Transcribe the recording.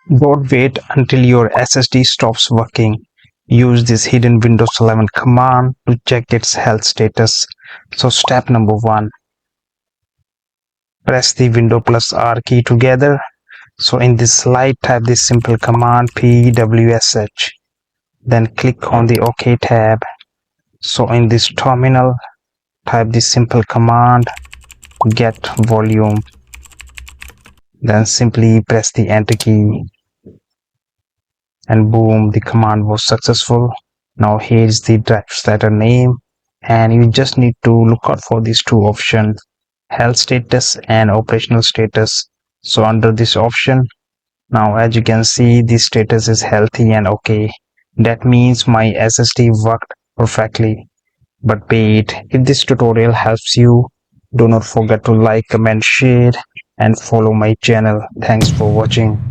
Don't wait until your SSD stops working. Use this hidden Windows 11 command to check its health status. So step number 1, press the Windows plus R key together. So in this slide, type this simple command pwsh. Then click on the OK tab. So in this terminal, type this simple command get volume. Then simply press the enter key. And boom, the command was successful. Now here's the drive starter name, and you just need to look out for these two options, health status and operational status. So under this option, now as you can see, the status is healthy and okay. That means my SSD worked perfectly. But wait, if this tutorial helps you, do not forget to like, comment, share and follow my channel. Thanks for watching.